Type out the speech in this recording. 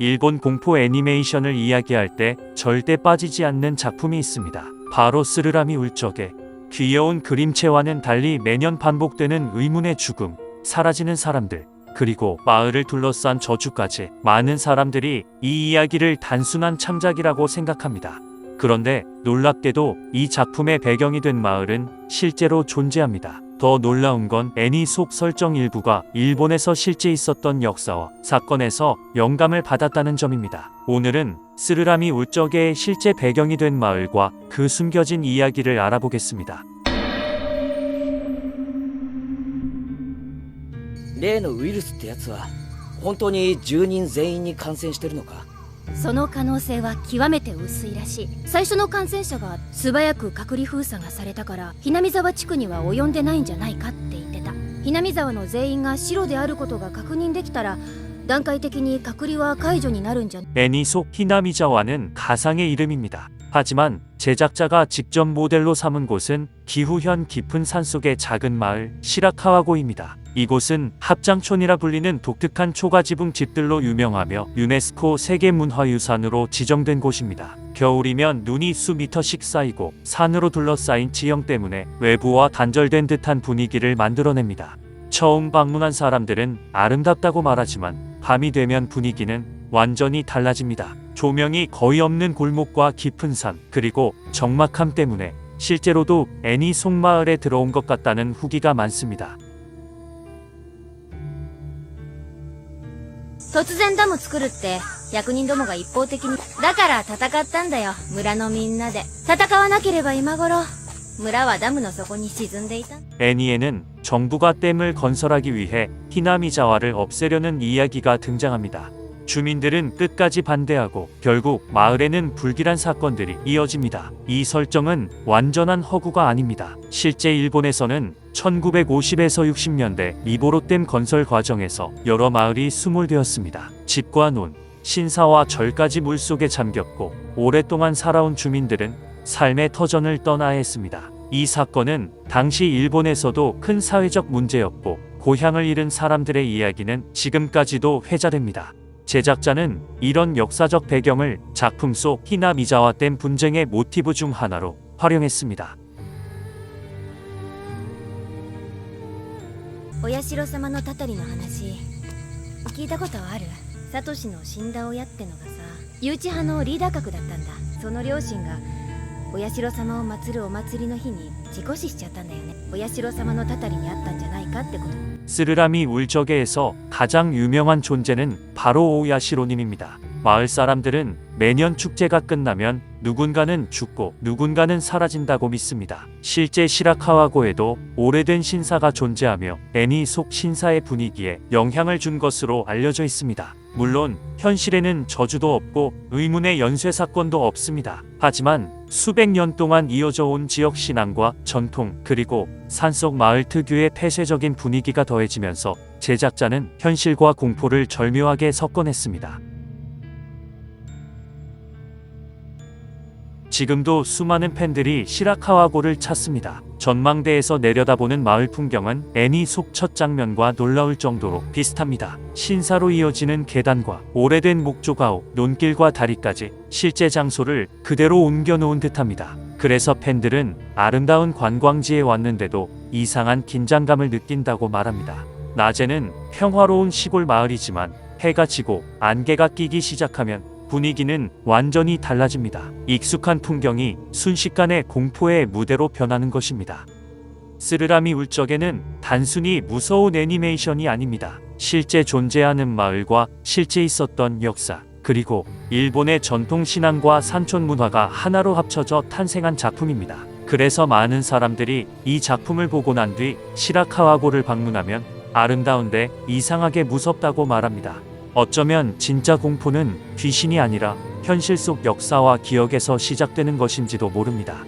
일본 공포 애니메이션을 이야기할 때 절대 빠지지 않는 작품이 있습니다. 바로 스르라미 울적의 귀여운 그림체와는 달리 매년 반복되는 의문의 죽음, 사라지는 사람들, 그리고 마을을 둘러싼 저주까지 많은 사람들이 이 이야기를 단순한 창작이라고 생각합니다. 그런데 놀랍게도 이 작품의 배경이 된 마을은 실제로 존재합니다. 더 놀라운 건 애니 속 설정 일부가 일본에서 실제 있었던 역사와 사건에서 영감을 받았다는 점입니다. 오늘은 스르라미 울적의 실제 배경이 된 마을과 그 숨겨진 이야기를 알아보겠습니다. 例のウイルスってやつは本当に住人全員に感染してるのか？その可能性は極めて薄いらしい。最初の感染者が素早く隔離封鎖がされたからひなみ沢地区には及んでないんじゃないかって言ってた。ひなみ沢の全員が白であることが確認できたら段階的に隔離は解除になるんじゃ。 애니 속 히나미자와는 가상의 이름입니다. 하지만 제작자가 직접 모델로 삼은 곳은 기후현 깊은 산속의 작은 마을 시라카와고입니다. 이곳은 합장촌이라 불리는 독특한 초가지붕 집들로 유명하며 유네스코 세계문화유산으로 지정된 곳입니다. 겨울이면 눈이 수미터씩 쌓이고 산으로 둘러싸인 지형 때문에 외부와 단절된 듯한 분위기를 만들어냅니다. 처음 방문한 사람들은 아름답다고 말하지만 밤이 되면 분위기는 완전히 달라집니다. 조명이 거의 없는 골목과 깊은 산, 그리고 적막함 때문에 실제로도 애니 속마을에 들어온 것 같다는 후기가 많습니다. 突然ダム作るって役人どもが一方的に。だから戦ったんだよ、村のみんなで。戦わなければ今頃村はダムの底に沈んでいた。 애니에는 정부가 댐을 건설하기 위해 히나미자와를 없애려는 이야기가 등장합니다. 주민들은 끝까지 반대하고 결국 마을에는 불길한 사건들이 이어집니다. 이 설정은 완전한 허구가 아닙니다. 실제 일본에서는 1950에서 60년대 이보로댐 건설 과정에서 여러 마을이 수몰되었습니다. 집과 논, 신사와 절까지 물속에 잠겼고 오랫동안 살아온 주민들은 삶의 터전을 떠나야 했습니다. 이 사건은 당시 일본에서도 큰 사회적 문제였고 고향을 잃은 사람들의 이야기는 지금까지도 회자됩니다. 제작자는 이런 역사적 배경을 작품 속 히나미자와 댐 분쟁의 모티브 중 하나로 활용했습니다. お社様のたたりの話聞いたことある？サトシの死んだ親ってのがさ、誘致派のリーダー格だったんだ。その両親がお社様を祀るお祭りの日に事故死しちゃったんだよね。お社様のたたりにあったんじゃないかってこと。 스르라미 울적에에서 가장 유명한 존재는 바로 오야시로님입니다. 마을 사람들은 매년 축제가 끝나면 누군가는 죽고 누군가는 사라진다고 믿습니다. 실제 시라카와고에도 오래된 신사가 존재하며 애니 속 신사의 분위기에 영향을 준 것으로 알려져 있습니다. 물론 현실에는 저주도 없고 의문의 연쇄 사건도 없습니다. 하지만 수백 년 동안 이어져 온 지역 신앙과 전통, 그리고 산속 마을 특유의 폐쇄적인 분위기가 더해지면서 제작자는 현실과 공포를 절묘하게 섞어냈습니다. 지금도 수많은 팬들이 시라카와고를 찾습니다. 전망대에서 내려다보는 마을 풍경은 애니 속 첫 장면과 놀라울 정도로 비슷합니다. 신사로 이어지는 계단과 오래된 목조가오, 논길과 다리까지 실제 장소를 그대로 옮겨놓은 듯합니다. 그래서 팬들은 아름다운 관광지에 왔는데도 이상한 긴장감을 느낀다고 말합니다. 낮에는 평화로운 시골 마을이지만 해가 지고 안개가 끼기 시작하면 분위기는 완전히 달라집니다. 익숙한 풍경이 순식간에 공포의 무대로 변하는 것입니다. 스르라미 울적에는 단순히 무서운 애니메이션이 아닙니다. 실제 존재하는 마을과 실제 있었던 역사, 그리고 일본의 전통 신앙과 산촌 문화가 하나로 합쳐져 탄생한 작품입니다. 그래서 많은 사람들이 이 작품을 보고 난 뒤 시라카와고를 방문하면 아름다운데 이상하게 무섭다고 말합니다. 어쩌면 진짜 공포는 귀신이 아니라 현실 속 역사와 기억에서 시작되는 것인지도 모릅니다.